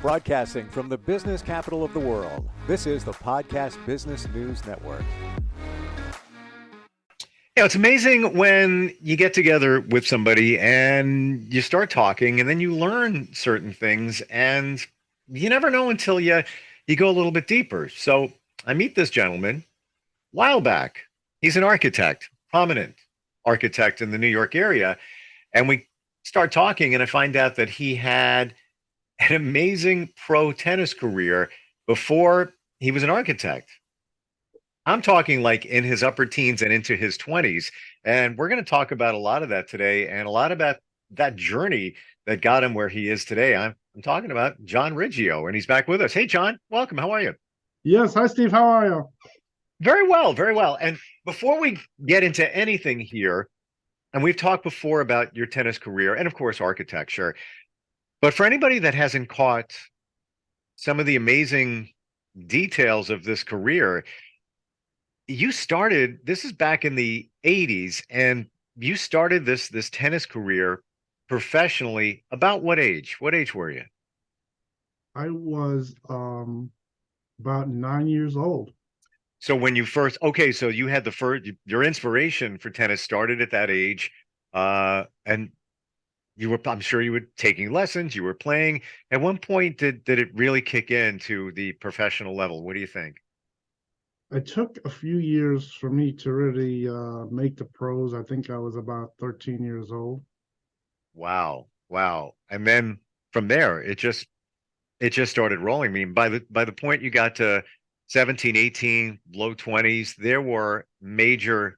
Broadcasting from the business capital of the world, this is the Podcast Business News Network. It's amazing when you get together with somebody and you start talking and then you learn certain things and you never know until you go a little bit deeper. So I meet this gentleman a while back. He's an architect, prominent architect in the New York area. And we start talking and I find out that he had an amazing pro tennis career before he was an architect. I'm talking like in his upper teens and into his 20s. And we're going to talk about a lot of that today and a lot about that journey that got him where he is today. I'm talking about John Riggio, and he's back with us. Hey, John, welcome. How are you? Yes. Hi, Steve. How are you? Very well, very well. And before we get into anything here, and we've talked before about your tennis career and, of course, architecture, but for anybody that hasn't caught some of the amazing details of this career, you started, this is back in the 80s, and you started this tennis career professionally. About what age? What age were you? I was about 9 years old. So when you first, okay, so you had your inspiration for tennis started at that age, and you were, I'm sure you were taking lessons, you were playing. At one point, did it really kick in to the professional level? What do you think? It took a few years for me to really make the pros. I think I was about 13 years old. Wow, wow. And then from there, it just started rolling. I mean, by the point you got to 17, 18, low 20s, there were major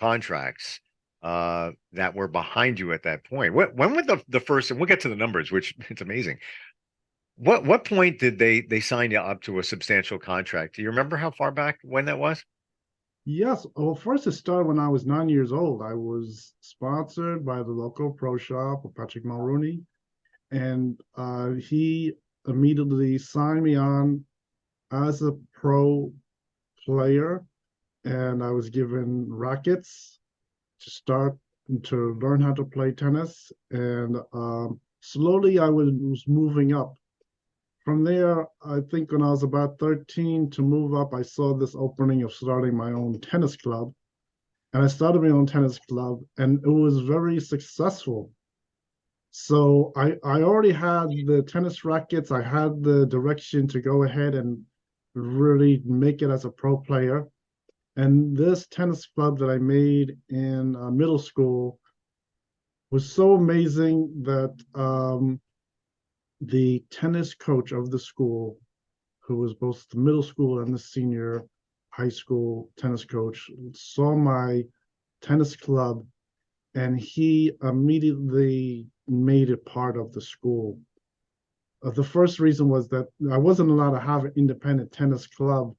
contracts that were behind you at that point. When were the first, and we'll get to the numbers, which it's amazing. What point did they sign you up to a substantial contract? Do you remember how far back when that was? Yes. Well, first it started when I was 9 years old. I was sponsored by the local pro shop of Patrick Mulrooney, and he immediately signed me on as a pro player, and I was given rackets to start to learn how to play tennis, and slowly I was moving up. From there, I think when I was about 13 to move up, I saw this opening of starting my own tennis club, and I started my own tennis club, and it was very successful. So I already had the tennis rackets. I had the direction to go ahead and really make it as a pro player. And this tennis club that I made in middle school was so amazing that the tennis coach of the school, who was both the middle school and the senior high school tennis coach, saw my tennis club, and he immediately made it part of the school. The first reason was that I wasn't allowed to have an independent tennis club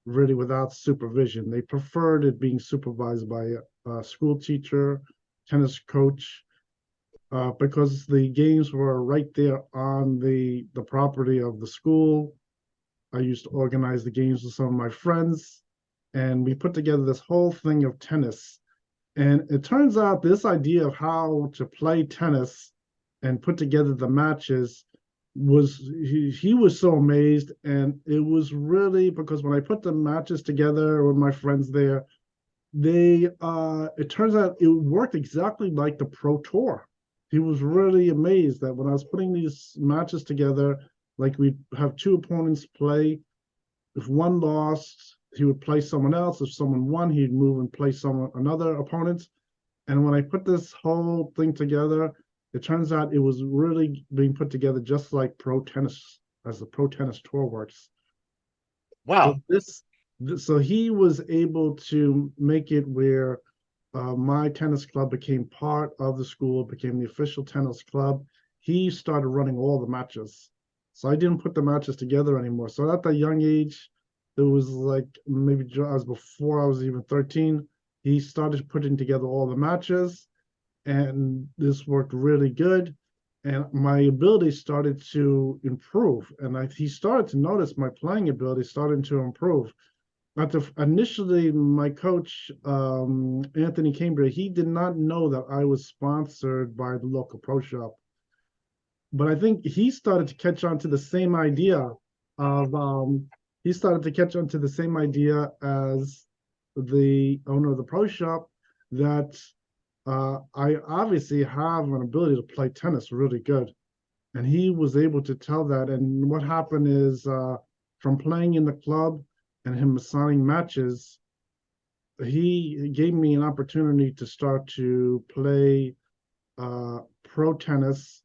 really without supervision. They preferred it being supervised by a school teacher, tennis coach, because the games were right there on the property of the school. I used to organize the games with some of my friends, and we put together this whole thing of tennis. And it turns out this idea of how to play tennis and put together the matches was, he was so amazed. And it was really because when I put the matches together with my friends there, it turns out it worked exactly like the pro tour. He was really amazed that when I was putting these matches together, like we'd have two opponents play. If one lost, he would play someone else. If someone won, he'd move and play another opponent. And when I put this whole thing together, it turns out it was really being put together just like pro tennis, as the pro tennis tour works. Wow. So he was able to make it where my tennis club became part of the school, became the official tennis club. He started running all the matches. So I didn't put the matches together anymore. So at that young age, it was like maybe as before I was even 13, he started putting together all the matches, and this worked really good. And my ability started to improve. And he started to notice my playing ability starting to improve. Initially, my coach, Anthony Cambria, he did not know that I was sponsored by the local pro shop. but I think he started to catch on to the same idea of he started to catch on to the same idea as the owner of the pro shop, that I obviously have an ability to play tennis really good. And he was able to tell that. And what happened is, from playing in the club and him assigning matches, he gave me an opportunity to start to play pro tennis.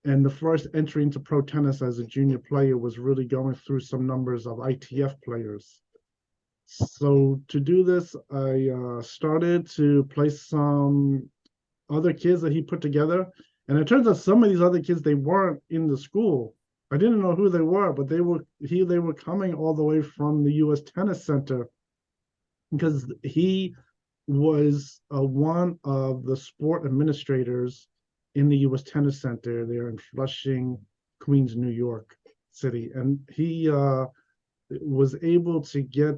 And the first entry into pro tennis as a junior player was really going through some numbers of ITF players. So to do this, I started to play some other kids that he put together. And it turns out some of these other kids, they weren't in the school. I didn't know who they were, but they were coming all the way from the US Tennis Center, because he was one of the sport administrators in the US Tennis Center there in Flushing, Queens, New York City. And he was able to get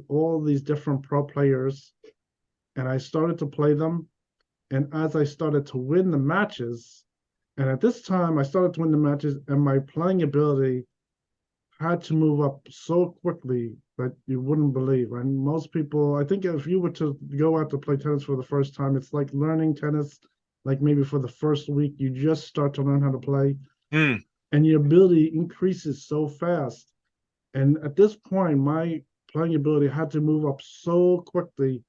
all these different pro players, and I started to play them. And as I started to win the matches, and at this time I started to win the matches, and my playing ability had to move up so quickly that you wouldn't believe. And most people, I think if you were to go out to play tennis for the first time, it's like learning tennis, like maybe for the first week, you just start to learn how to play, Mm. and your ability increases so fast. And at this point, my playing ability had to move up so quickly.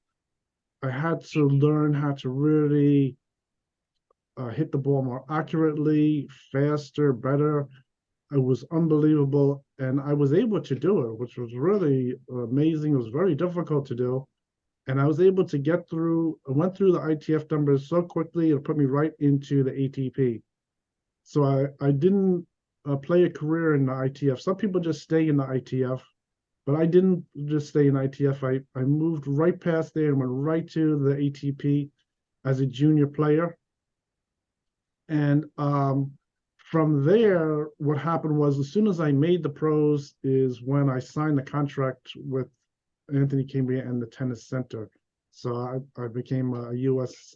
I had to learn how to really hit the ball more accurately, faster, better. It was unbelievable, and I was able to do it, which was really amazing. It was very difficult to do, and I was able to get through. I went through the ITF numbers so quickly, it put me right into the ATP. So I didn't play a career in the ITF. Some people just stay in the ITF, but I didn't just stay in ITF. I moved right past there and went right to the ATP as a junior player. And from there, what happened was, as soon as I made the pros is when I signed the contract with Anthony Cambria and the Tennis Center. So I became a US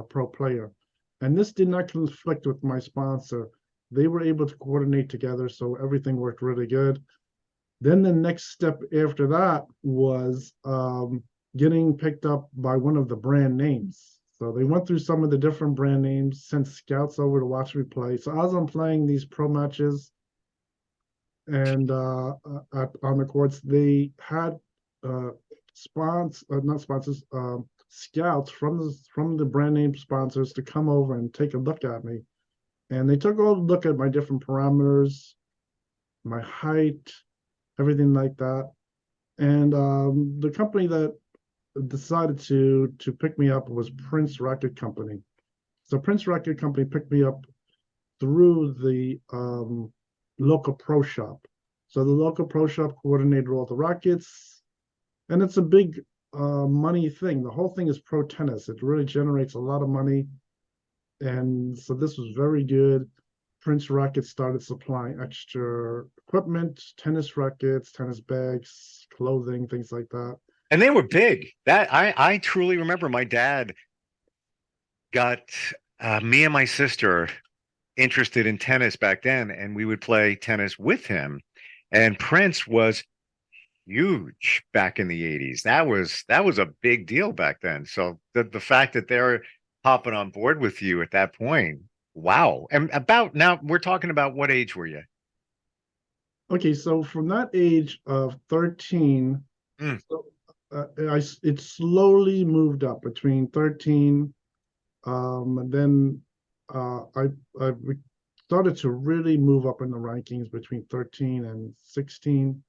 pro player. And this did not conflict with my sponsor. They were able to coordinate together, so everything worked really good. Then the next step after that was getting picked up by one of the brand names. So they went through some of the different brand names, sent scouts over to watch me play. So as I'm playing these pro matches and on the courts, they had not sponsors, scouts from the brand name sponsors to come over and take a look at me. And they took a look at my different parameters, my height, everything like that. And the company that decided to pick me up was Prince Racket Company. So Prince Racket Company picked me up through the local pro shop. So the local pro shop coordinated all the rackets, and it's a big money thing. The whole thing is pro tennis. It really generates a lot of money, and so this was very good. Prince Racket started supplying extra equipment, tennis rackets, tennis bags, clothing, things like that. And they were big. That I truly remember my dad got me and my sister interested in tennis back then, and we would play tennis with him. And Prince was huge back in the 80s. That was a big deal back then. So the fact that they're hopping on board with you at that point, wow. And about now we're talking about what age were you? Okay, so from that age of 13, Mm. so, it slowly moved up between 13, and then I started to really move up in the rankings between 13 and 16.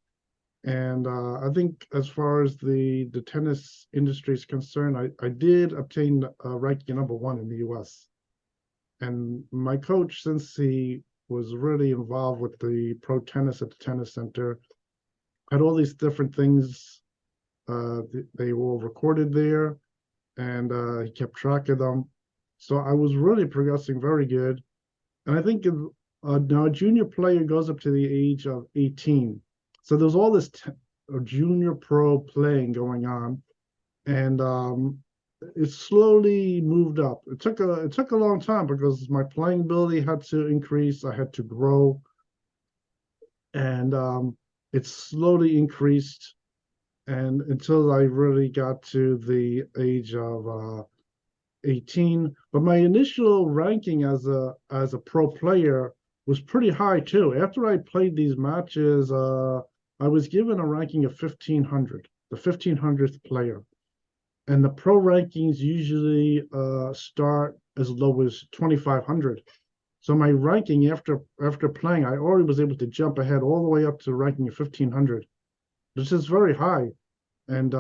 And I think as far as the tennis industry is concerned, I did obtain ranking number 1 in the US. And my coach, since he was really involved with the pro tennis at the tennis center, had all these different things. They were all recorded there, and he kept track of them. So I was really progressing very good. And I think now a junior player goes up to the age of 18. So there's all this junior pro playing going on. And it slowly moved up. It took a long time because my playing ability had to increase. I had to grow, and it slowly increased, and until I really got to the age of 18. But my initial ranking as a pro player was pretty high too. After I played these matches, I was given a ranking of 1500, the 1500th player. And the pro rankings usually start as low as 2500. So my ranking after playing, I already was able to jump ahead all the way up to ranking of 1500, which is very high. And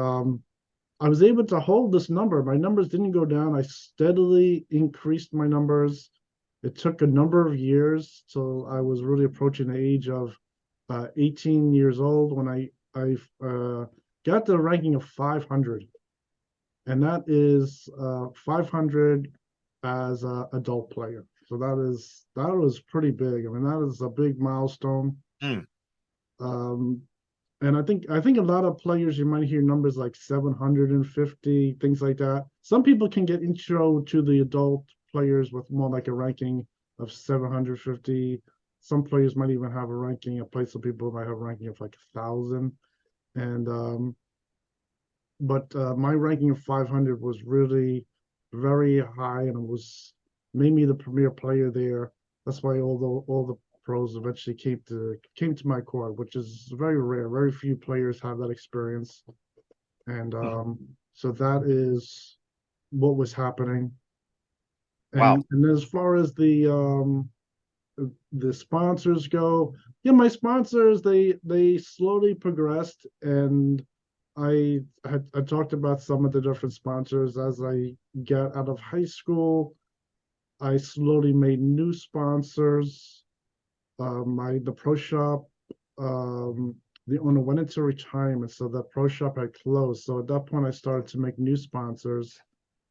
I was able to hold this number. My numbers didn't go down. I steadily increased my numbers. It took a number of years till I was really approaching the age of 18 years old when I got the ranking of 500, and that is 500 as an adult player. So that was pretty big. I mean, that is a big milestone. Hmm. Um, and I think a lot of players you might hear numbers like 750, things like that. Some people can get intro to the adult players with more like a ranking of 750. Some players might even have a ranking. A place of people might have a ranking of like 1,000. And but my ranking of 500 was really very high, and it was made me the premier player there. That's why all the pros eventually came to my court, which is very rare. Very few players have that experience, and so that is what was happening. Wow. And as far as the sponsors go, yeah, my sponsors they slowly progressed, and I talked about some of the different sponsors as I got out of high school. I slowly made new sponsors. The pro shop, um, the owner went into retirement, so the pro shop had closed. So at that point, I started to make new sponsors.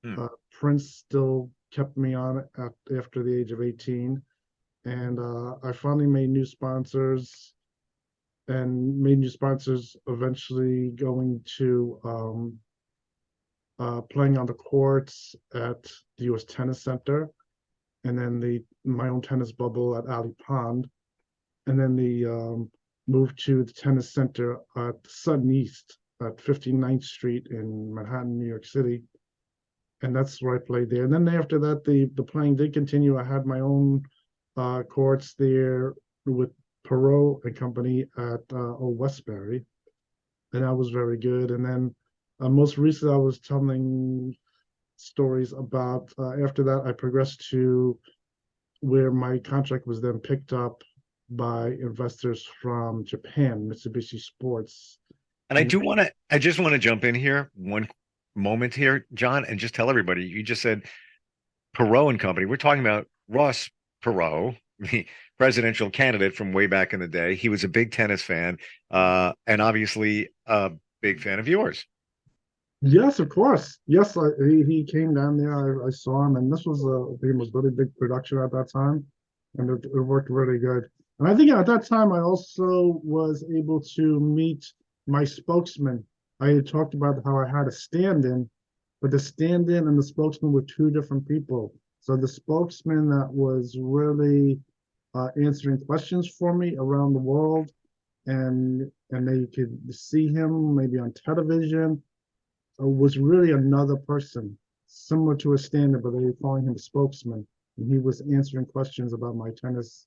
Hmm. Prince still kept me on after the age of 18, and I finally made new sponsors eventually going to playing on the courts at the U.S. Tennis Center, and then my own tennis bubble at Alley Pond, and then the moved to the tennis center at Sutton East at 59th Street in Manhattan, New York City, and that's where I played there. And then after that, the playing did continue. I had my own courts there with Perot and Company at Old Westbury, and that was very good. And then most recently, I was telling stories about after that, I progressed to where my contract was then picked up by investors from Japan, Mitsubishi Sports. And And I just want to jump in here one moment here, John, and just tell everybody, you just said Perot and Company. We're talking about Ross Perot, the presidential candidate from way back in the day. He was a big tennis fan, and obviously a big fan of yours. yes, of course. Yes, he came down there. I saw him, and this was I was really big production at that time, and it worked really good. And I think at that time I also was able to meet my spokesman. I had talked about how I had a stand-in, but the stand-in and the spokesman were two different people. So the spokesman that was really answering questions for me around the world, and they could see him maybe on television was really another person, similar to a stand-up, but they were calling him a spokesman, and he was answering questions about my tennis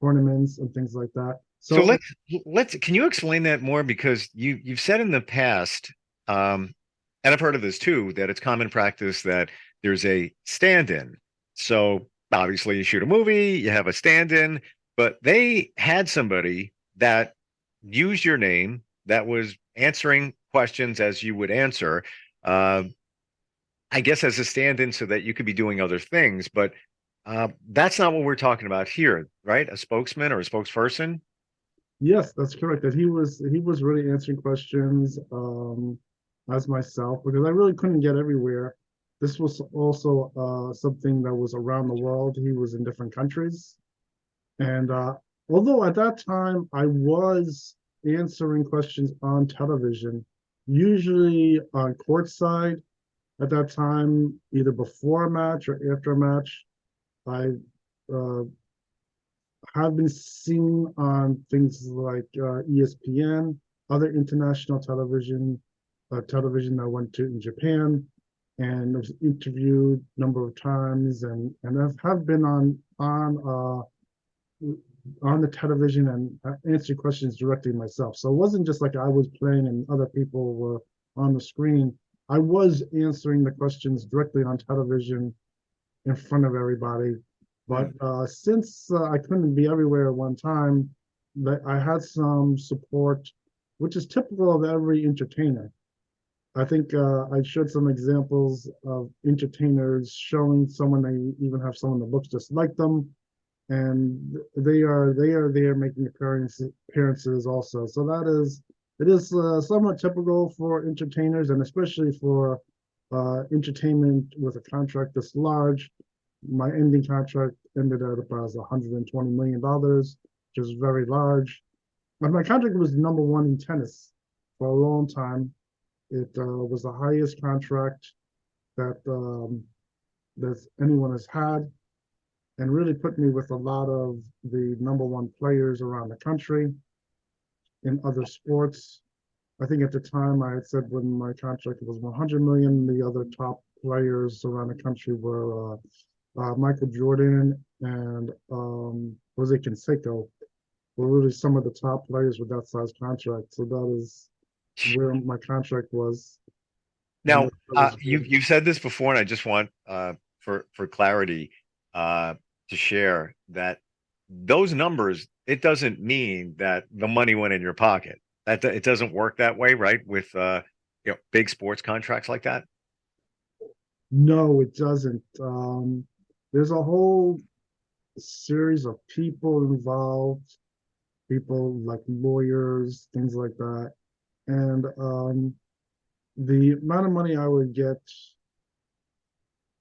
tournaments and things like that. So So let's can you explain that more? Because you've said in the past, and I've heard of this too, that it's common practice that there's a stand-in. So obviously you shoot a movie, you have a stand-in, but they had somebody that used your name that was answering questions as you would answer. Uh, I guess as a stand-in so that you could be doing other things, but that's not what we're talking about here, right? A spokesman or a spokesperson. yes, that's correct. That he was really answering questions as myself because I really couldn't get everywhere. This was also something that was around the world. He was in different countries, and although at that time I was answering questions on television, usually on courtside, at that time, either before a match or after a match, I uh, have been seen on things like ESPN, other international television I went to in Japan, and I was interviewed a number of times, and I have been on the television and answer questions directly myself. So it wasn't just like I was playing and other people were on the screen. I was answering the questions directly on television in front of everybody. But since I couldn't be everywhere at one time, that I had some support, which is typical of every entertainer. I think I showed some examples of entertainers showing someone they even have someone that looks just like them, and they are there making appearances also. So it is somewhat typical for entertainers, and especially for entertainment with a contract this large. My ending contract ended at about $120 million, which is very large. But my contract was number one in tennis for a long time. It was the highest contract that anyone has had, and really put me with a lot of the number one players around the country in other sports. I think at the time I had said when my contract was 100 million, the other top players around the country were Michael Jordan and Jose Canseco were really some of the top players with that size contract. So that is where my contract was. Now, That was you've said this before, and I just want for clarity to share that those numbers. It doesn't mean that the money went in your pocket. That it doesn't work that way, right? With big sports contracts like that. No, it doesn't. There's a whole series of people involved, people like lawyers, things like that. And the amount of money I would get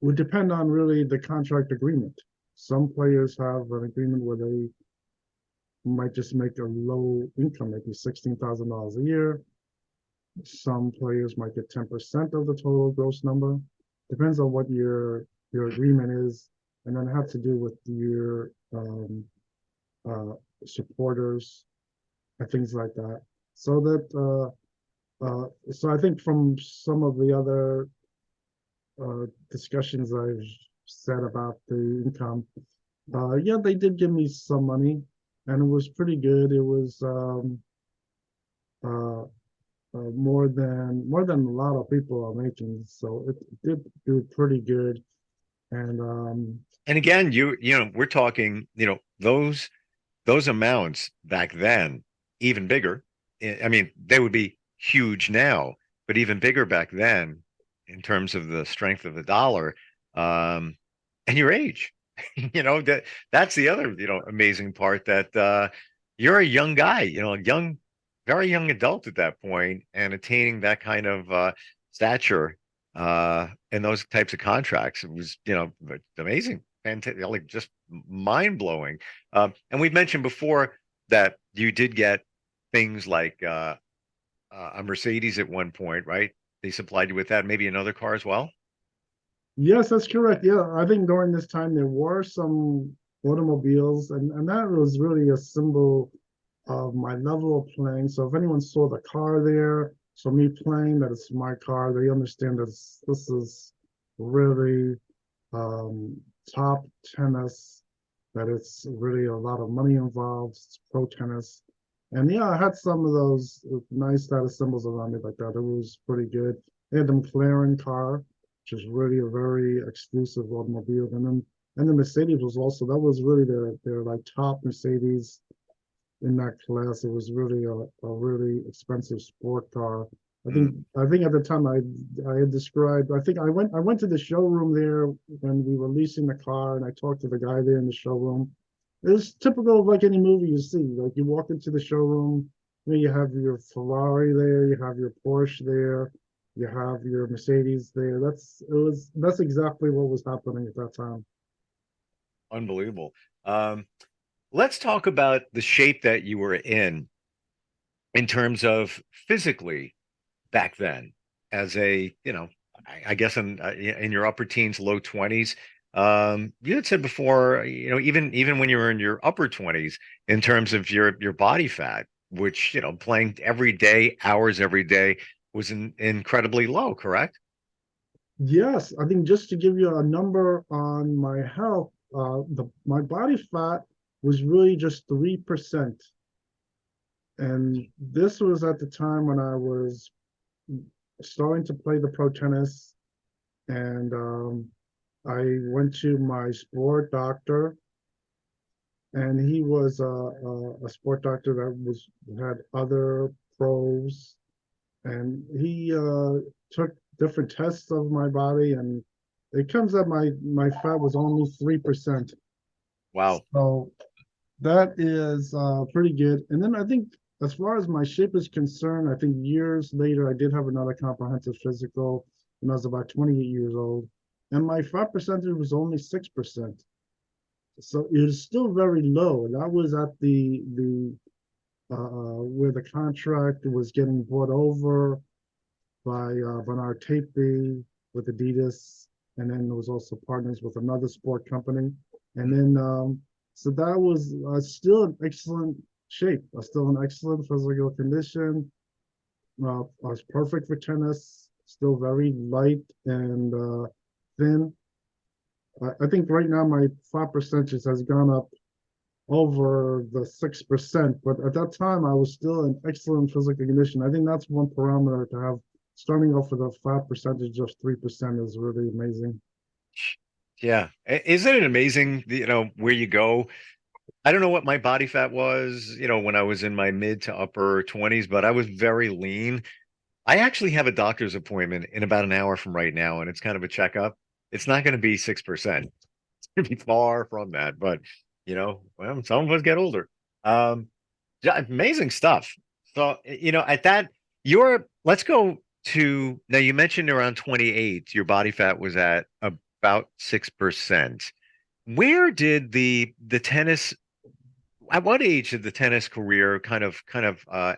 would depend on really the contract agreement. Some players have an agreement where they might just make a low income, maybe $16,000 a year. Some players might get 10% of the total gross number. Depends on what your agreement is, and then it has to do with your uh, supporters and things like that. So I think from some of the other discussions I've said about the income, yeah, they did give me some money, and it was pretty good. It was uh, more than a lot of people are making, so it did do pretty good. And And again, we're talking, those amounts back then, even bigger. I mean, they would be huge now, but even bigger back then in terms of the strength of the dollar, and your age. That's the other, amazing part that you're a young guy, a very young adult at that point, and attaining that kind of stature and those types of contracts. It was, amazing, fantastic, like just mind blowing. And we mentioned before that you did get things like a Mercedes at one point, right? They supplied you with that, maybe another car as well. yes, that's correct. Yeah, I think during this time there were some automobiles, and that was really a symbol of my level of playing. So if anyone saw the car there, so me playing that it's my car, they understand that this is really um, top tennis, that it's really a lot of money involved. It's pro tennis. And yeah, I had some of those nice status symbols around me like that. It was pretty good. They had the McLaren car, which is really a very exclusive automobile. And the Mercedes was also, that was really their like top Mercedes in that class. It was really a really expensive sport car. I think at the time I had described, I went to the showroom there when we were leasing the car, and I talked to the guy there in the showroom. It was typical of like any movie you see. Like you walk into the showroom, you have your Ferrari there, you have your Porsche there, you have your Mercedes there. That's exactly what was happening at that time. Unbelievable. Let's talk about the shape that you were in terms of physically back then as a, I guess in your upper teens, low 20s. You had said before, even when you were in your upper 20s, in terms of your body fat, which, playing every day, hours every day, was incredibly low, correct? Yes, I think just to give you a number on my health, my body fat was really just 3%. And this was at the time when I was starting to play the pro tennis, and I went to my sport doctor, and he was a sport doctor that had other pros, and he took different tests of my body, and it comes up my fat was only 3%. Wow. So that is pretty good. And then I think as far as my shape is concerned, I think years later I did have another comprehensive physical when I was about 28 years old, and my fat percentage was only 6%. So it is still very low. And that was at the where the contract was getting bought over by Bernard Tapie with Adidas, and then there was also partners with another sport company. And then so that was still in excellent shape, still in excellent physical condition. I was perfect for tennis, still very light and thin. I think right now my fat percentage has gone up over the 6%, but at that time I was still in excellent physical condition. I think that's one parameter to have. Starting off with a fat percentage of 3% is really amazing. Yeah. Isn't it amazing, where you go? I don't know what my body fat was, when I was in my mid to upper 20s, but I was very lean. I actually have a doctor's appointment in about an hour from right now, and it's kind of a checkup. It's not going to be 6%. It's going to be far from that, but well, some of us get older. Um, yeah, amazing stuff. So, at that, let's go to now. You mentioned around 28, your body fat was at about 6%. Where did the tennis at what age did the tennis career kind of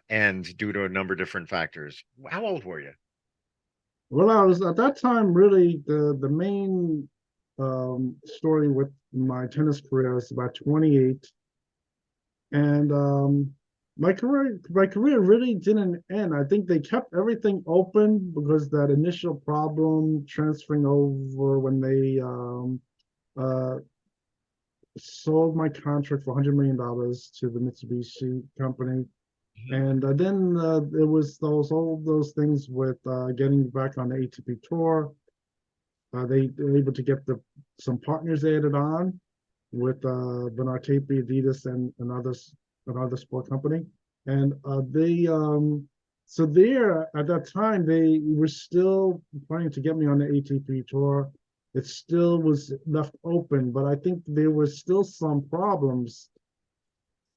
end due to a number of different factors? How old were you? Well, I was at that time really the main story with my tennis career is about 28, and my career really didn't end. I think they kept everything open because that initial problem transferring over when they uh, sold my contract for $100 million to the Mitsubishi company. Mhm. And then there was all those things with getting back on the ATP tour. They were able to get some partners added on with Bernard Tapie, Adidas, and others, another sport company. And they so there at that time they were still planning to get me on the ATP tour. It still was left open, but I think there were still some problems.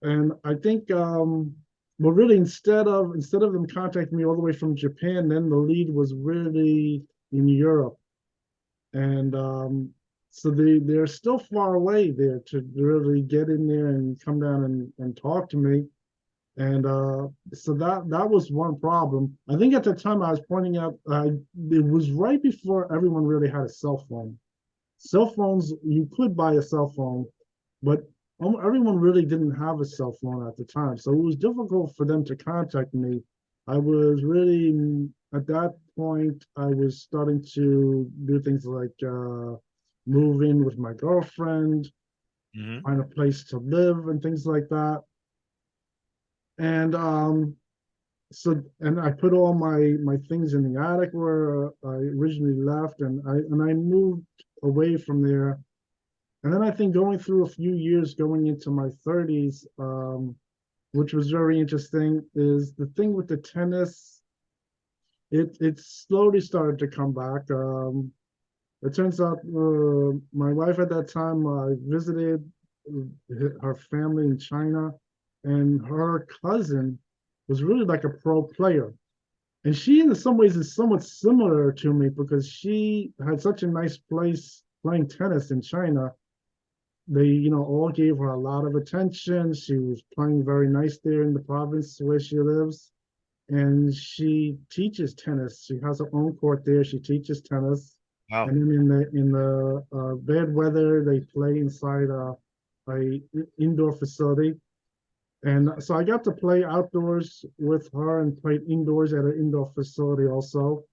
And I think well really instead of them contacting me all the way from Japan, then the lead was really in Europe. And so they're still far away there to really get in there and come down and talk to me. And so that was one problem. I think at the time I was pointing out, it was right before everyone really had a cell phone. Cell phones, you could buy a cell phone, but everyone really didn't have a cell phone at the time. So it was difficult for them to contact me. I was really, at that point, I was starting to do things like move in with my girlfriend, Mhm. find a place to live, and things like that. And and I put all my things in the attic where I originally left, and I moved away from there. And then I think going through a few years going into my 30s, which was very interesting, is the thing with the tennis, it slowly started to come back. It turns out my wife at that time visited her family in China, and her cousin was really like a pro player. And she, in some ways, is somewhat similar to me because she had such a nice place playing tennis in China. They, all gave her a lot of attention. She was playing very nice there in the province where she lives. and she teaches tennis. She has her own court there. She teaches tennis. Wow. And then in the bad weather, they play inside a indoor facility. And so I got to play outdoors with her and played indoors at an indoor facility also,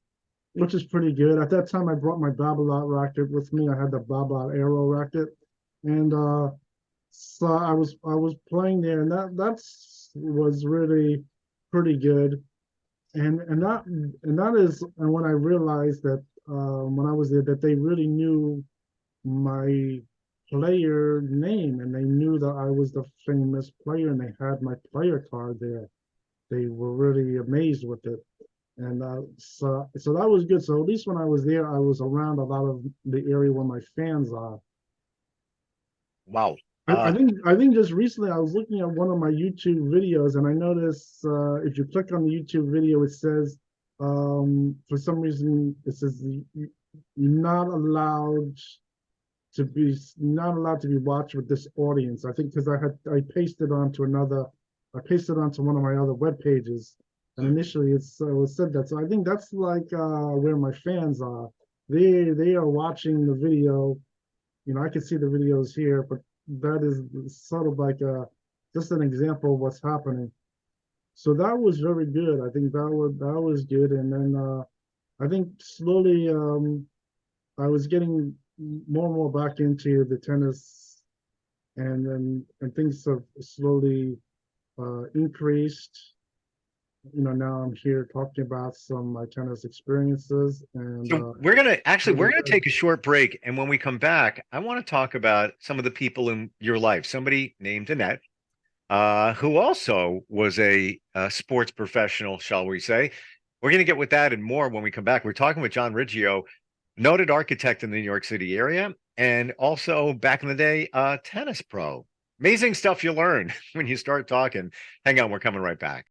which is pretty good. At that time, I brought my Babolat racket with me. I had the Babolat Aero racket, and so I was playing there, and that was really pretty good. And when I realized that when I was there that they really knew my player name and they knew that I was the famous player and they had my player card there. They were really amazed with it. And so that was good. So at least when I was there, I was around a lot of the area where my fans are. Wow. I think just recently I was looking at one of my YouTube videos and I noticed if you click on the YouTube video, it says for some reason it says you're not allowed to be watched with this audience. I think because I pasted onto one of my other web pages, and initially it said that. So I think that's like where my fans are. They are watching the video. I can see the videos here, but that is sort of like just an example of what's happening. So that was very good. I think that was good. And then I think slowly I was getting more and more back into the tennis, and things have slowly increased. Now I'm here talking about some of my tennis experiences, and So we're gonna take a short break, and when we come back, I want to talk about some of the people in your life. Somebody named Annette, who also was a sports professional, shall we say. We're going to get with that and more when we come back. We're talking with John Riggio, noted architect in the New York City area, and also back in the day, tennis pro. Amazing stuff you learn when you start talking. Hang on, we're coming right back.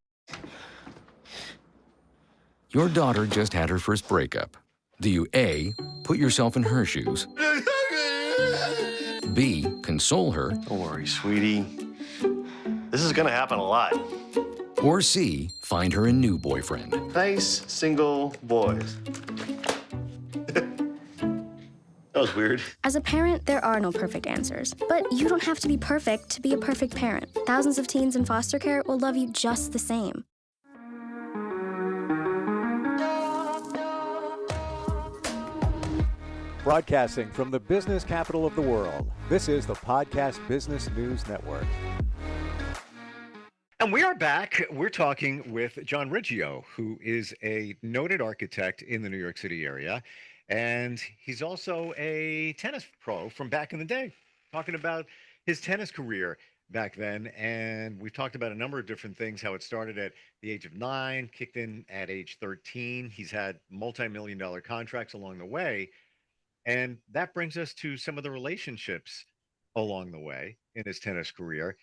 Your daughter just had her first breakup. Do you A, put yourself in her shoes, B, console her, Don't worry, sweetie. This is gonna happen a lot. or C, find her a new boyfriend? Nice single boys. That was weird. As a parent, there are no perfect answers. But you don't have to be perfect to be a perfect parent. Thousands of teens in foster care will love you just the same. Broadcasting from the business capital of the world, this is the Podcast Business News Network. And we are back. We're talking with John Riggio, who is a noted architect in the New York City area. And he's also a tennis pro from back in the day, talking about his tennis career back then. And we've talked about a number of different things, how it started at the age of 9, kicked in at age 13. He's had multi-million-dollar contracts along the way. And that brings us to some of the relationships along the way in his tennis career.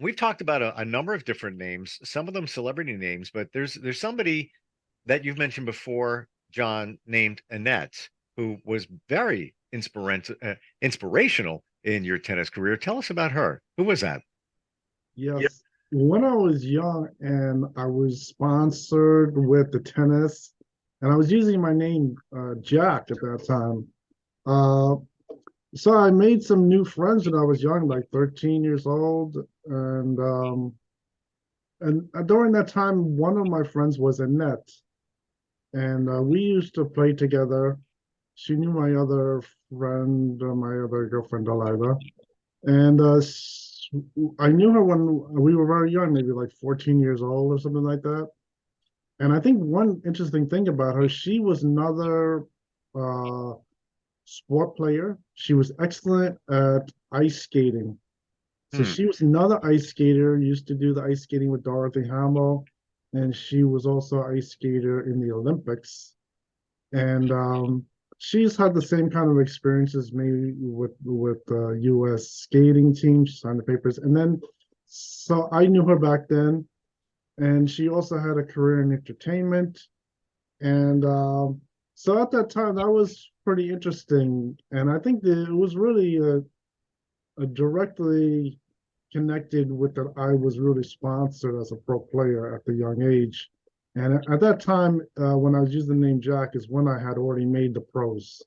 We've talked about a number of different names, some of them celebrity names, but there's somebody that you've mentioned before, John, named Annette, who was very inspirational in your tennis career. Tell us about her. Who was that? Yes. When I was young and I was sponsored with the tennis, and I was using my name Jack at that time. So I made some new friends when I was young, like 13 years old, and during that time, one of my friends was Annette, and we used to play together. She knew my other friend, my other girlfriend, Delilah, and I knew her when we were very young, maybe like 14 years old or something like that. And I think one interesting thing about her, she was another sport player. She was excellent at ice skating. So she was another ice skater, used to do the ice skating with Dorothy Hamill, and she was also an ice skater in the Olympics. And she's had the same kind of experiences maybe with the U.S. skating team. She signed the papers. And then, so I knew her back then. And she also had a career in entertainment. And so at that time, that was pretty interesting. And I think that it was really a directly connected with that I was really sponsored as a pro player at the young age. And at that time, when I was using the name Jack, is when I had already made the pros.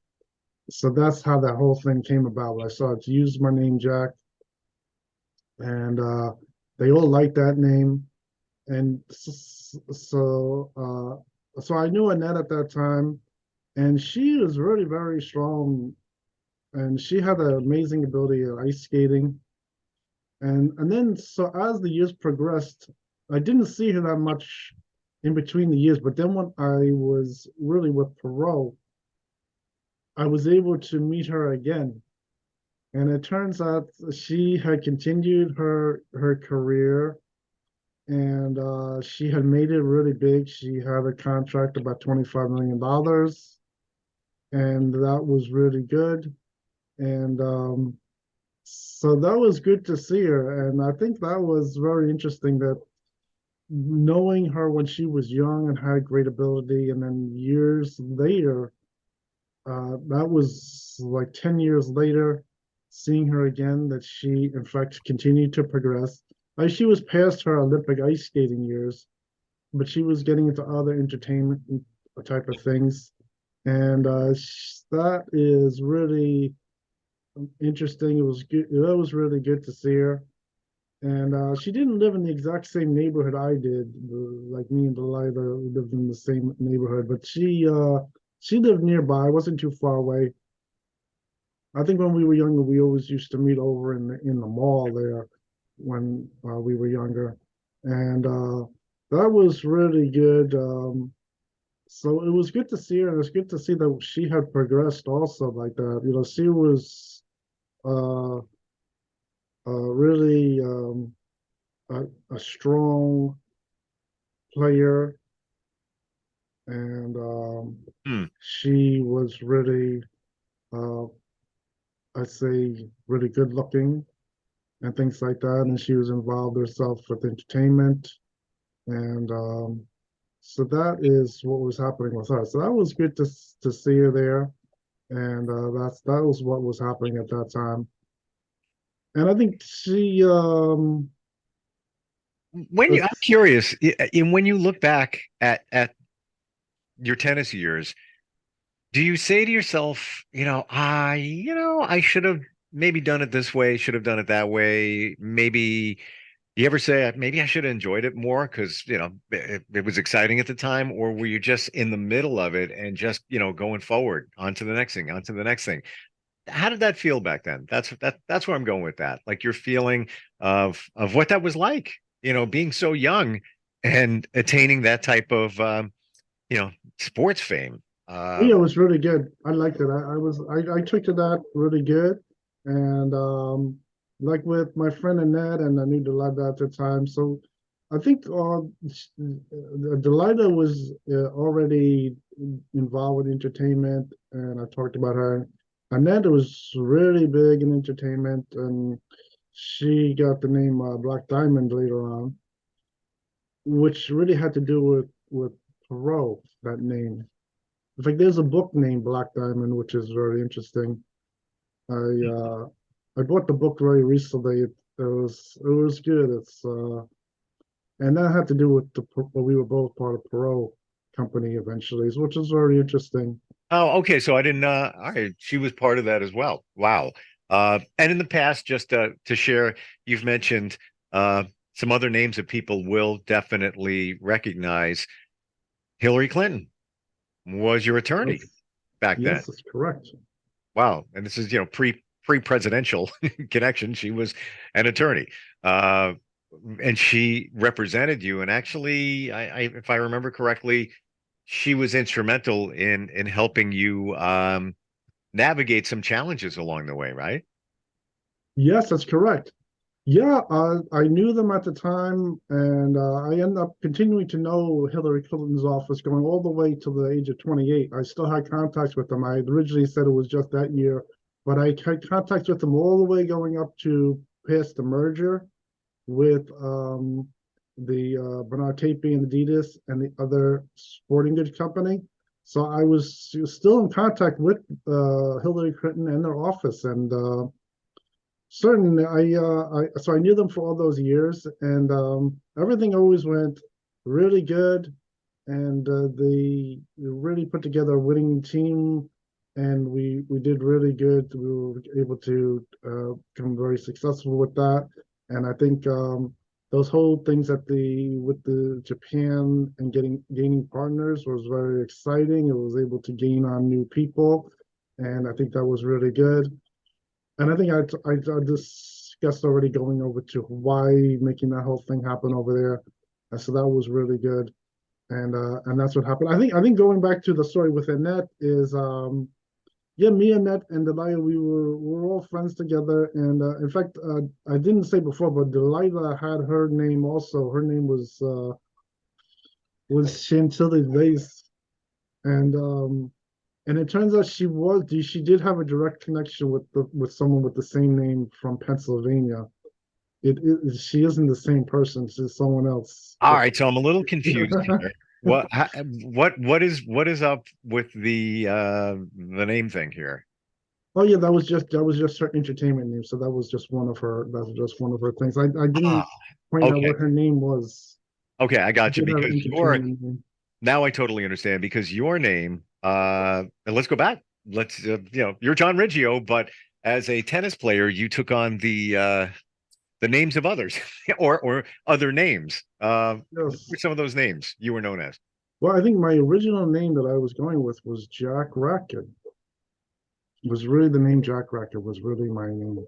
So that's how that whole thing came about. I started to use my name Jack, and they all liked that name. And so I knew Annette at that time, and she was really very strong, and she had an amazing ability at ice skating. And then so as the years progressed, I didn't see her that much in between the years. But then when I was really with Perot, I was able to meet her again. And it turns out she had continued her career, and she had made it really big. She had a contract about $25 million, and that was really good. And so that was good to see her. And I think that was very interesting, that knowing her when she was young and had great ability, and then years later, that was like 10 years later, seeing her again, that she, in fact, continued to progress. She was past her Olympic ice skating years, but she was getting into other entertainment type of things. And that is really interesting. It was good. That was really good to see her. And she didn't live in the exact same neighborhood I did. Like me and Delilah lived in the same neighborhood, but she lived nearby. Wasn't too far away. I think when we were younger, we always used to meet over in the mall there when we were younger, and that was really good. So it was good to see her, and it's good to see that she had progressed also like that. You know, she was uh, really a strong player, and she was really, uh, I'd say, really good looking and things like that. And she was involved herself with entertainment, and so that is what was happening with her. So that was good to see her there, and that was what was happening at that time. And I think she I'm curious, when you look back at your tennis years, do you say to yourself, I should have maybe done it this way, should have done it that way? Maybe you ever say, maybe I should have enjoyed it more because, it was exciting at the time, or were you just in the middle of it and just, going forward onto the next thing, onto the next thing? How did that feel back then? That's where I'm going with that. Like your feeling of what that was like, being so young and attaining that type of sports fame. yeah, it was really good. I liked it. I took to that really good, and like with my friend Annette, and I knew Delilah at the time. So I think Delilah was already involved with entertainment, and I talked about her. Annette was really big in entertainment, and she got the name Black Diamond later on, which really had to do with Perot, that name. In fact, there's a book named Black Diamond, which is very interesting. I bought the book very recently. It was good. And that had to do with we were both part of Perot company eventually, which is very interesting. Oh, okay. So I didn't. All right, she was part of that as well. Wow. And in the past, just to share, you've mentioned some other names that people will definitely recognize. Hillary Clinton was your attorney back then. Yes, that's correct. Wow. And this is, pre-presidential connection. She was an attorney. And she represented you. And actually, if I remember correctly, she was instrumental in helping you navigate some challenges along the way, right? Yes, that's correct. Yeah, I knew them at the time, and I ended up continuing to know Hillary Clinton's office going all the way to the age of 28. I still had contacts with them. I had originally said it was just that year, but I had contacts with them all the way going up to past the merger with the Bernard Tapie and Adidas and the other sporting goods company. So I was still in contact with Hillary Clinton and their office, and Certainly, so I knew them for all those years, and everything always went really good. And they really put together a winning team, and we did really good. We were able to become very successful with that. And I think those whole things at the with the Japan and gaining partners was very exciting. It was able to gain on new people, and I think that was really good. And I think I discussed already going over to Hawaii, making that whole thing happen over there. And so that was really good. And that's what happened. I think going back to the story with Annette is yeah, me, Annette, and Delilah, we were all friends together. And in fact, I didn't say before, but Delilah had her name also. Her name was Chantilly Lace. And and it turns out she did have a direct connection with someone with the same name from Pennsylvania. She isn't the same person, she's someone else. All right, so I'm a little confused here. What is up with the name thing here? Oh yeah, that was just her entertainment name. So that was just one of her things. I Ah, didn't point out okay, what her name was. okay, I She got you did have an because your entertainment name. now I totally understand because your name and let's go back. Let's you're John Riggio, but as a tennis player, you took on the names of others or other names. What were Yes. some of those names you were known as? Well, I think my original name that I was going with was Jack Racket. Was really the name Jack Racket was really my name.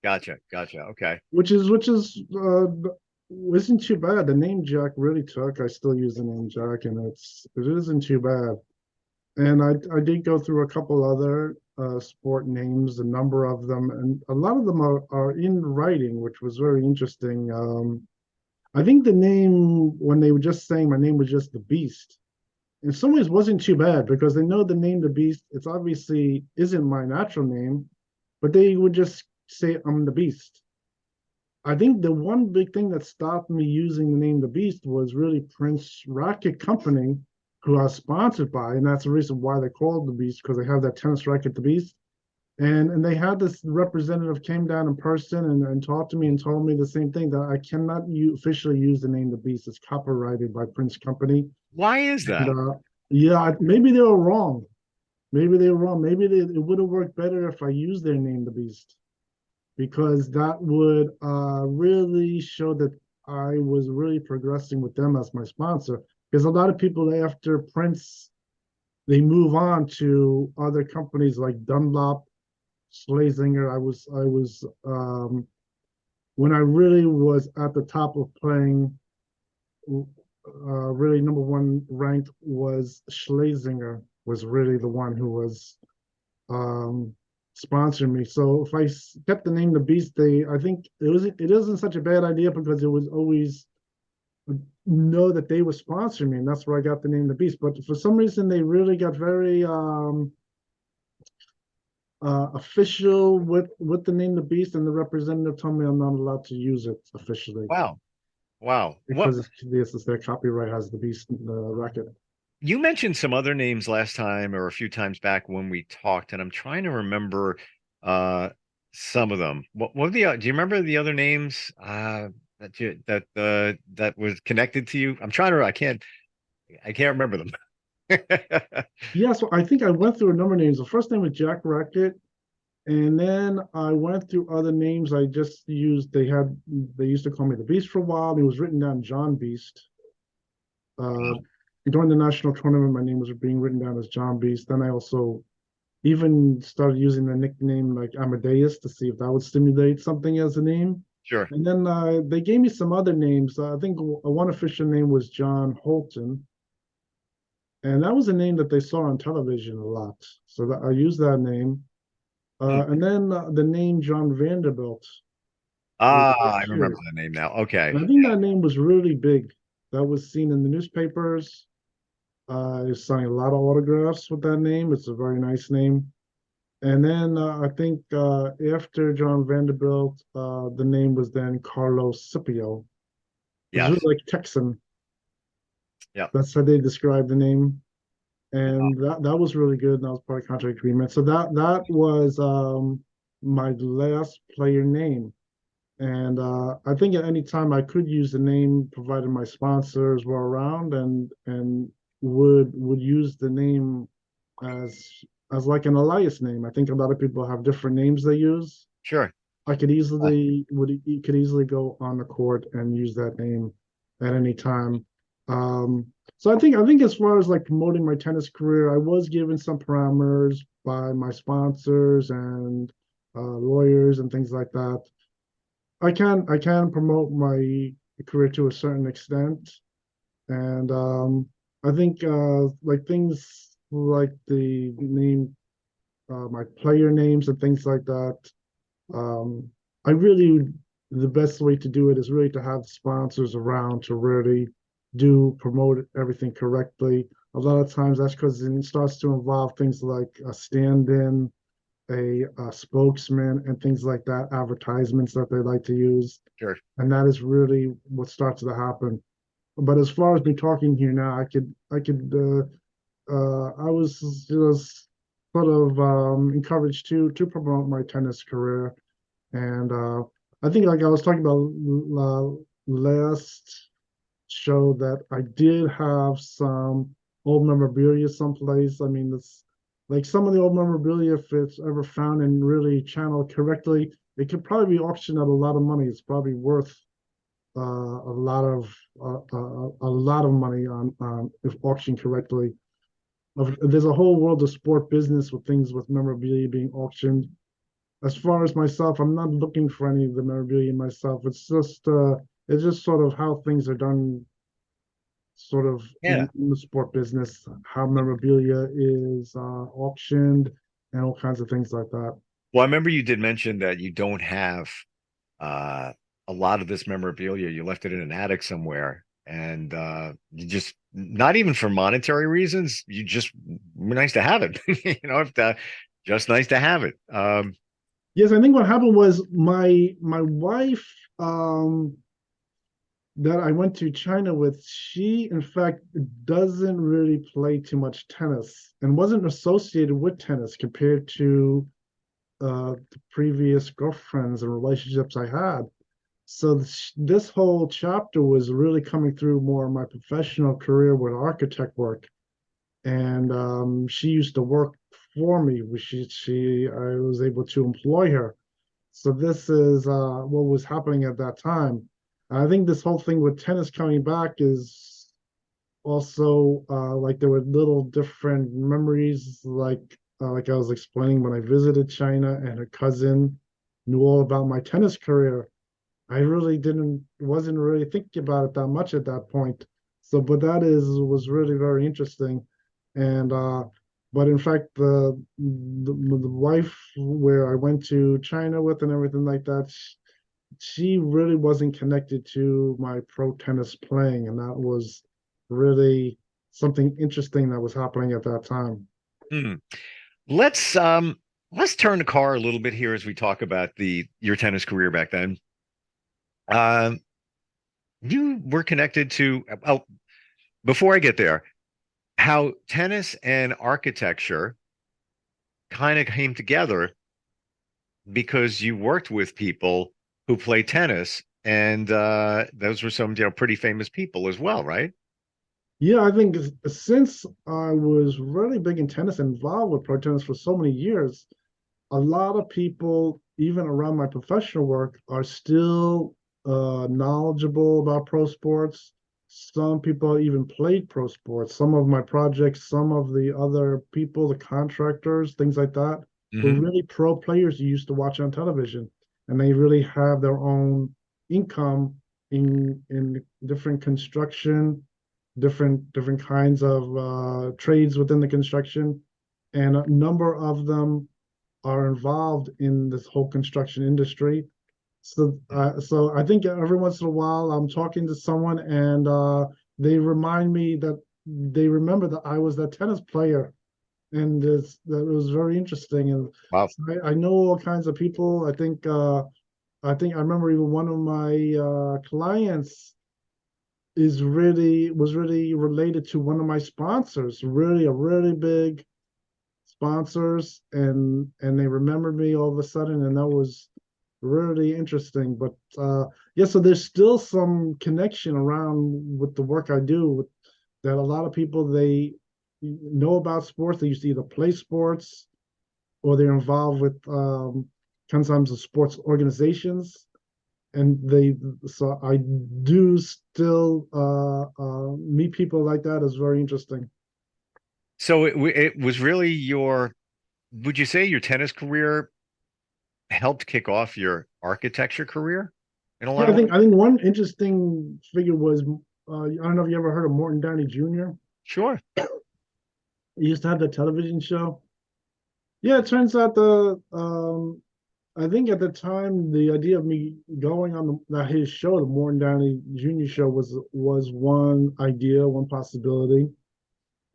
Gotcha, gotcha. Okay. Which is isn't too bad. The name Jack really took. I still use the name Jack, and it isn't too bad. And I did go through a couple other sport names, a number of them, and a lot of them are in writing, which was very interesting. I think the name, when they were just saying my name was just the Beast, in some ways wasn't too bad because they know the name the Beast, it's obviously isn't my natural name, but they would just say I'm the Beast. I think the one big thing that stopped me using the name the Beast was really Prince Racket Company, who I was sponsored by, and that's the reason why they called the Beast because they have that tennis racket, the Beast. And they had this representative came down in person and talked to me and told me the same thing that I cannot officially use the name the Beast. It's copyrighted by Prince Company. Why is And that? yeah, maybe they were wrong. Maybe they were wrong. It would have worked better if I used their name, the Beast, because that would really show that I was really progressing with them as my sponsor. Because a lot of people after Prince, they move on to other companies like Dunlop, Schlesinger. I was when I really was at the top of playing, really number one ranked was Schlesinger was really the one who was um, sponsoring me. So if I kept the name the Beast, I think it isn't such a bad idea because it was always know that they were sponsoring me, and that's where I got the name the Beast. But for some reason, they really got very official with the name the Beast, and the representative told me I'm not allowed to use it officially Wow. Wow. What because this is their copyright has the Beast racket. you mentioned some other names last time or a few times back when we talked, and I'm trying to remember uh some of them. What were do you remember the other names that was connected to you? I can't remember them. Yeah, so I think I went through a number of names. The first name was Jack Racket, and then I went through other names I just used. They used to call me the Beast for a while. It was written down John Beast. Uh, During the national tournament, my name was being written down as John Beast. Then I also even started using the nickname like Amadeus to see if that would stimulate something as a name. Sure. And then they gave me some other names. I think one official name was John Holton, and that was a name that they saw on television a lot. So I used that name. Hmm. And then the name John Vanderbilt was Ah, I remember here. the name now. And Okay. I think that name was really big. That was seen in the newspapers. I signed a lot of autographs with that name. It's a very nice name. And then I think after John Vanderbilt, the name was then Carlos Scipio. It was really Yes. like Texan. Yeah. That's how they described the name. And that was really good. And that was part of contract agreement. So that was my last player name. And I think at any time I could use the name provided my sponsors were around and would use the name as like an alias name. I think a lot of people have different names they use. Sure. I could easily could easily go on the court and use that name at any time. So I think as far as like promoting my tennis career, I was given some parameters by my sponsors and lawyers and things like that. I can promote my career to a certain extent, and I think like things like the name, my player names and things like that. Um, I really the best way to do it is really to have sponsors around to really do promote everything correctly. A lot of times that's because it starts to involve things like a stand-in, a spokesman, and things like that, advertisements that they like to use. Sure. And that is really what starts to happen. But as far as me talking here now, I was just sort of encouraged to promote my tennis career. And I think, like I was talking about last show, that I did have some old memorabilia someplace. I mean, it's like some of the old memorabilia, if it's ever found and really channeled correctly, it could probably be auctioned at a lot of money. It's probably worth a lot of money on if auctioned correctly. There's a whole world of sport business with things with memorabilia being auctioned. As far as myself, I'm not looking for any of the memorabilia myself. It's just sort of how things are done, sort of Yeah. in the sport business, how memorabilia is auctioned and all kinds of things like that. Well, I remember you did mention that you don't have uh, a lot of this memorabilia. You left it in an attic somewhere, and you just not even for monetary reasons. You just were nice to have it. If just nice to have it. Yes, I think what happened was my wife that I went to China with, she in fact doesn't really play too much tennis and wasn't associated with tennis compared to the previous girlfriends and relationships I had. So this whole chapter was really coming through more of my professional career with architect work, and she used to work for me. I was able to employ her. So this is what was happening at that time. I think this whole thing with tennis coming back is also like there were little different memories, like I was explaining when I visited China and her cousin knew all about my tennis career. I really wasn't really thinking about it that much at that point. So, but that was really very interesting. And but in fact, the wife where I went to China with and everything like that, she really wasn't connected to my pro tennis playing, and that was really something interesting that was happening at that time. Hmm. Let's turn the car a little bit here as we talk about your tennis career back then. You were connected to, oh, before I get there, how tennis and architecture kind of came together because you worked with people who play tennis, and those were some pretty famous people as well, right? Yeah, I think since I was really big in tennis and involved with pro tennis for so many years, a lot of people, even around my professional work, are still knowledgeable about pro sports. Some people even played pro sports. Some of my projects, some of the other people, the contractors, things like that, were Hmm. really pro players you used to watch on television, and they really have their own income in different construction, different kinds of trades within the construction, and a number of them are involved in this whole construction industry. So I think every once in a while I'm talking to someone and they remind me that they remember that I was that tennis player, and that was very interesting. And Wow. so I know all kinds of people. I think I remember even one of my clients was really related to one of my sponsors, really a really big sponsors, and they remembered me all of a sudden, and that was really interesting. But yeah, so there's still some connection around with the work I do, that a lot of people, they know about sports. They used to either play sports or they're involved with sometimes the sports organizations, and so I do still meet people like that. Is very interesting. So it was really would you say your tennis career helped kick off your architecture career in a Yeah, lot of ways? I think one interesting figure was I don't know if you ever heard of Morton Downey Jr. Sure. He used to have the television show. Yeah, it turns out I think at the time the idea of me going on his show, the Morton Downey Jr. show, was one idea, one possibility.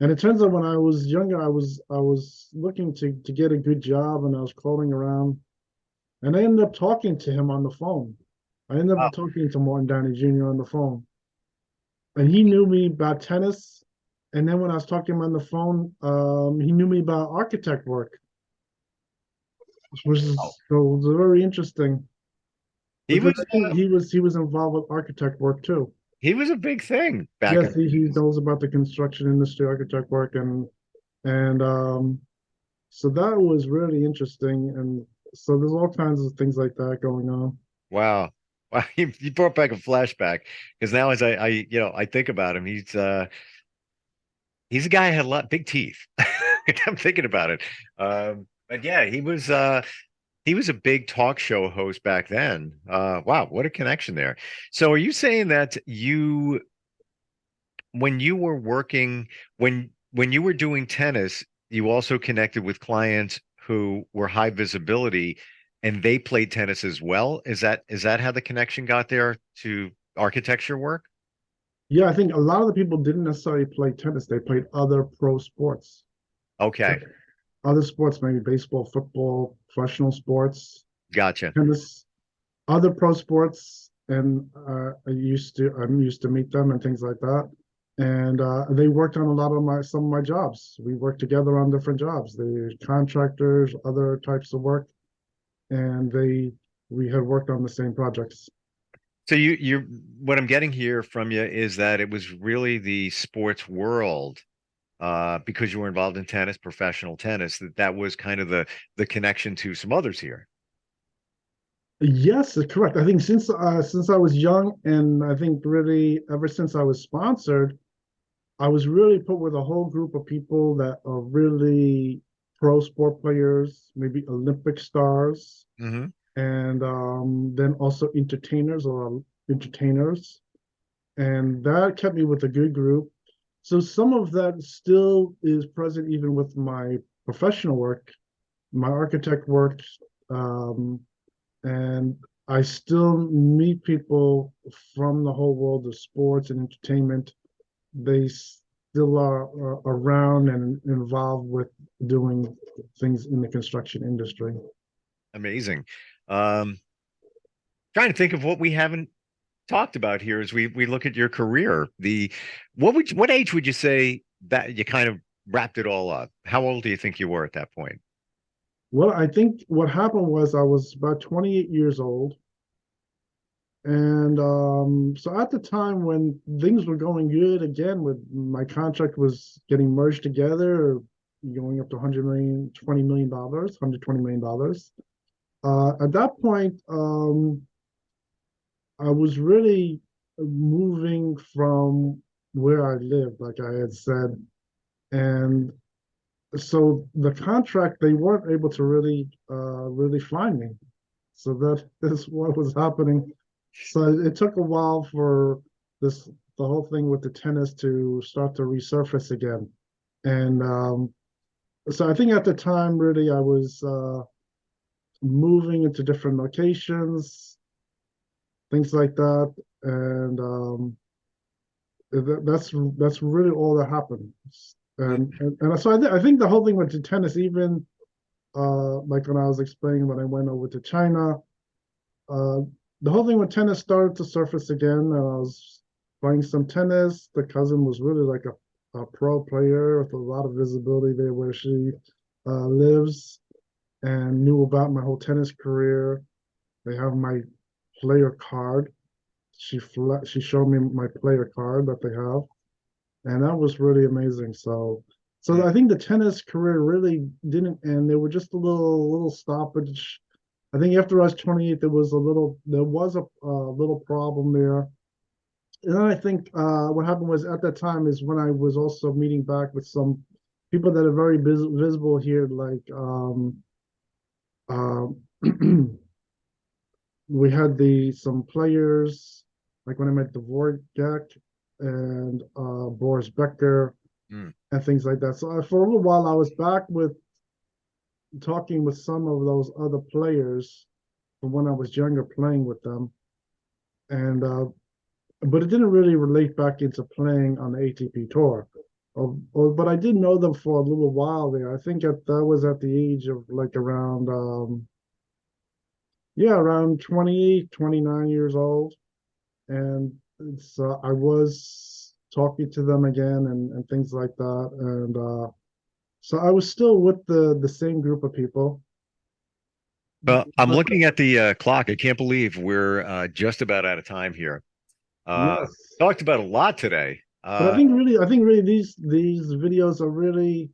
And it turns out when I was younger, I was looking to get a good job, and I was calling around, and I ended up talking to him on the phone. I ended Wow. up talking to Martin Downey Jr. on the phone, and he knew me about tennis. And then when I was talking to him on the phone, he knew me about architect work, which is so it was very interesting He because was I think he was involved with architect work too. he was a big thing back Yes, in. he knows about the construction industry, architect work, and so that was really interesting. And so there's all kinds of things like that going on. Wow. Wow, you brought back a flashback because now as I think about him, he's a guy who had a lot big teeth. I'm thinking about it. But yeah, he was a big talk show host back then. Wow, what a connection there. So are you saying that when you were working when you were doing tennis, you also connected with clients who were high visibility and they played tennis as well? Is that how the connection got there to architecture work? Yeah, I think a lot of the people didn't necessarily play tennis. They played other pro sports. So Okay, other sports, maybe baseball, football, professional sports, gotcha. tennis, other pro sports. And I'm used to meet them and things like that. And they worked on a lot of some of my jobs. We worked together on different jobs. They contractors, other types of work, and we had worked on the same projects. So you what I'm getting here from you is that it was really the sports world, because you were involved in tennis, professional tennis, that was kind of the connection to some others here. Yes, correct. I think since I was young, and I think really ever since I was sponsored, I was really put with a whole group of people that are really pro sport players, maybe Olympic stars, Hmm. and then also entertainers, and that kept me with a good group. So some of that still is present even with my professional work, my architect work, um, and I still meet people from the whole world of sports and entertainment. They still are around and involved with doing things in the construction industry. Amazing. Um, Trying to think of what we haven't talked about here as we look at your career. What age would you say that you kind of wrapped it all up? How old do you think you were at that point? Well, I think what happened was I was about 28 years old. And so at the time when things were going good again, with my contract was getting merged together, going up to 100 million, $20 million, $120 million. At that point, I was really moving from where I lived, like I had said. And so the contract, they weren't able to really find me. So that is what was happening. So it took a while for the whole thing with the tennis to start to resurface again. And so I think at the time, really, I was moving into different locations, things like that. And that's really all that happened. And so I think the whole thing went to tennis, even like when I was explaining when I went over to China, uh, the whole thing with tennis started to surface again. And I was playing some tennis. The cousin was really like a pro player with a lot of visibility there, where she lives and knew about my whole tennis career. They have my player card. She showed me my player card that they have, and that was really amazing. So I think the tennis career really didn't end. There were just a little stoppage. I think after I was 28, there was a little problem there. And then I think what happened was at that time is when I was also meeting back with some people that are very visible here, like we had some players, like when I met Dvorak and Boris Becker and things like that. So for a little while, I was back with talking with some of those other players from when I was younger, playing with them, and but it didn't really relate back into playing on the ATP tour. But I did know them for a little while there. I think that was at the age of like around 28, 29 years old. And I was talking to them again and things like that. And so I was still with the same group of people. Well, I'm looking at the clock. I can't believe we're just about out of time here. Yes. Talked about a lot today. But I think really these videos are really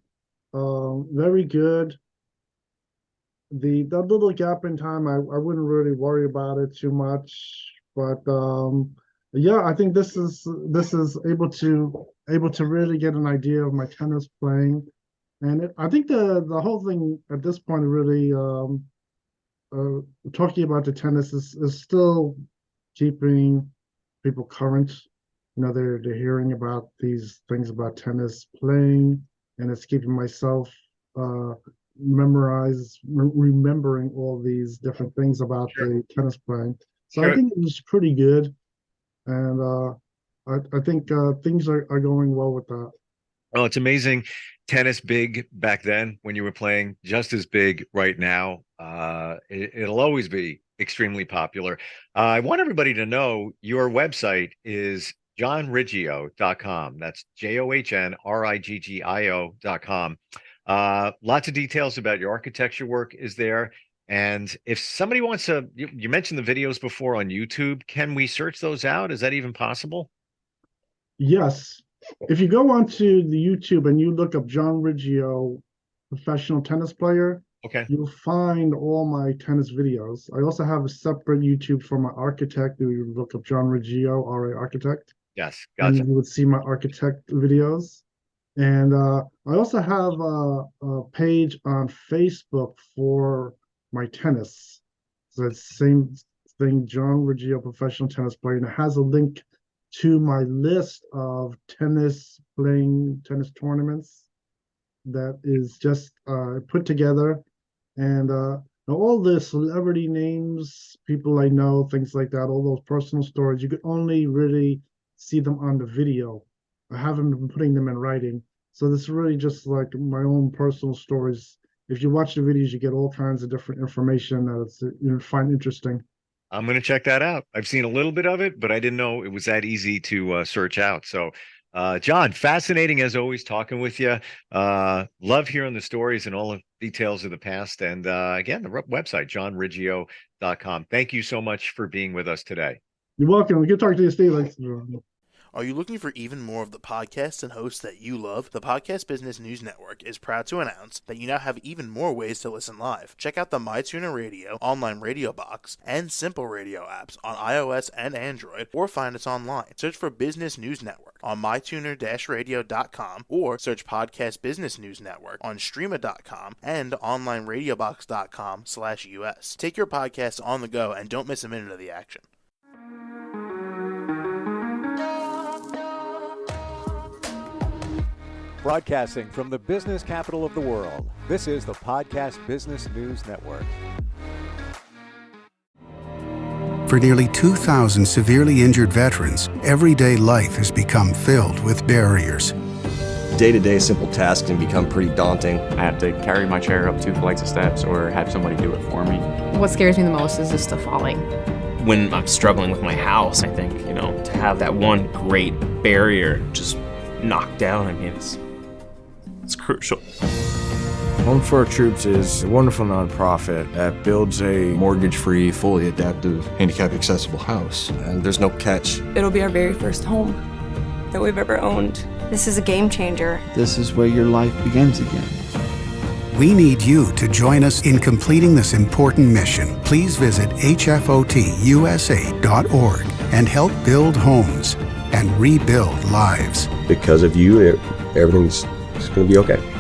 very good. That little gap in time, I wouldn't really worry about it too much. But yeah, I think this is able to really get an idea of my tennis playing, and I think the whole thing at this point really talking about the tennis is still keeping people current. You know, they're hearing about these things about tennis playing, and it's keeping myself remembering all these different things about the tennis playing. So I think it was pretty good, and I think things are going well with that. Well, it's amazing. Tennis big back then when you were playing, just as big right now. It'll always be extremely popular. I want everybody to know your website is johnriggio.com. That's JOHNRIGGIO.com. Lots of details about your architecture work is there. And if somebody wants to, you mentioned the videos before on YouTube. Can we search those out? Is that even possible? Yes. If you go onto the YouTube and you look up John Riggio, professional tennis player, okay, you'll find all my tennis videos. I also have a separate YouTube for my architect. You look up John Riggio, RA Architect. Yes, gotcha. And you would see my architect videos. And I also have a page on Facebook for my tennis. So it's the same thing, John Riggio, professional tennis player, and it has a link to my list of playing tennis tournaments that is just put together. And all the celebrity names, people I know, things like that, all those personal stories, you could only really see them on the video. I haven't been putting them in writing. So this is really just like my own personal stories. If you watch the videos, you get all kinds of different information that you find interesting. I'm going to check that out. I've seen a little bit of it, but I didn't know it was that easy to search out. So, John, fascinating as always talking with you. Love hearing the stories and all the details of the past. And again, the website, johnriggio.com. Thank you so much for being with us today. You're welcome. Good talking to you, Steve. Are you looking for even more of the podcasts and hosts that you love? The Podcast Business News Network is proud to announce that you now have even more ways to listen live. Check out the MyTuner Radio, online radio box, and Simple Radio apps on iOS and Android, or find us online. Search for Business News Network on mytuner-radio.com, or search Podcast Business News Network on streama.com and onlineradiobox.com/US. Take your podcast on the go and don't miss a minute of the action. Broadcasting from the business capital of the world, this is the Podcast Business News Network. For nearly 2,000 severely injured veterans, everyday life has become filled with barriers. Day-to-day simple tasks can become pretty daunting. I have to carry my chair up 2 flights of steps or have somebody do it for me. What scares me the most is just the falling. When I'm struggling with my house, I think, to have that one great barrier just knocked down, it's crucial. Home for Our Troops is a wonderful nonprofit that builds a mortgage-free, fully adaptive, handicap-accessible house. And there's no catch. It'll be our very first home that we've ever owned. This is a game changer. This is where your life begins again. We need you to join us in completing this important mission. Please visit hfotusa.org and help build homes and rebuild lives. Because of you, everything's going to be okay.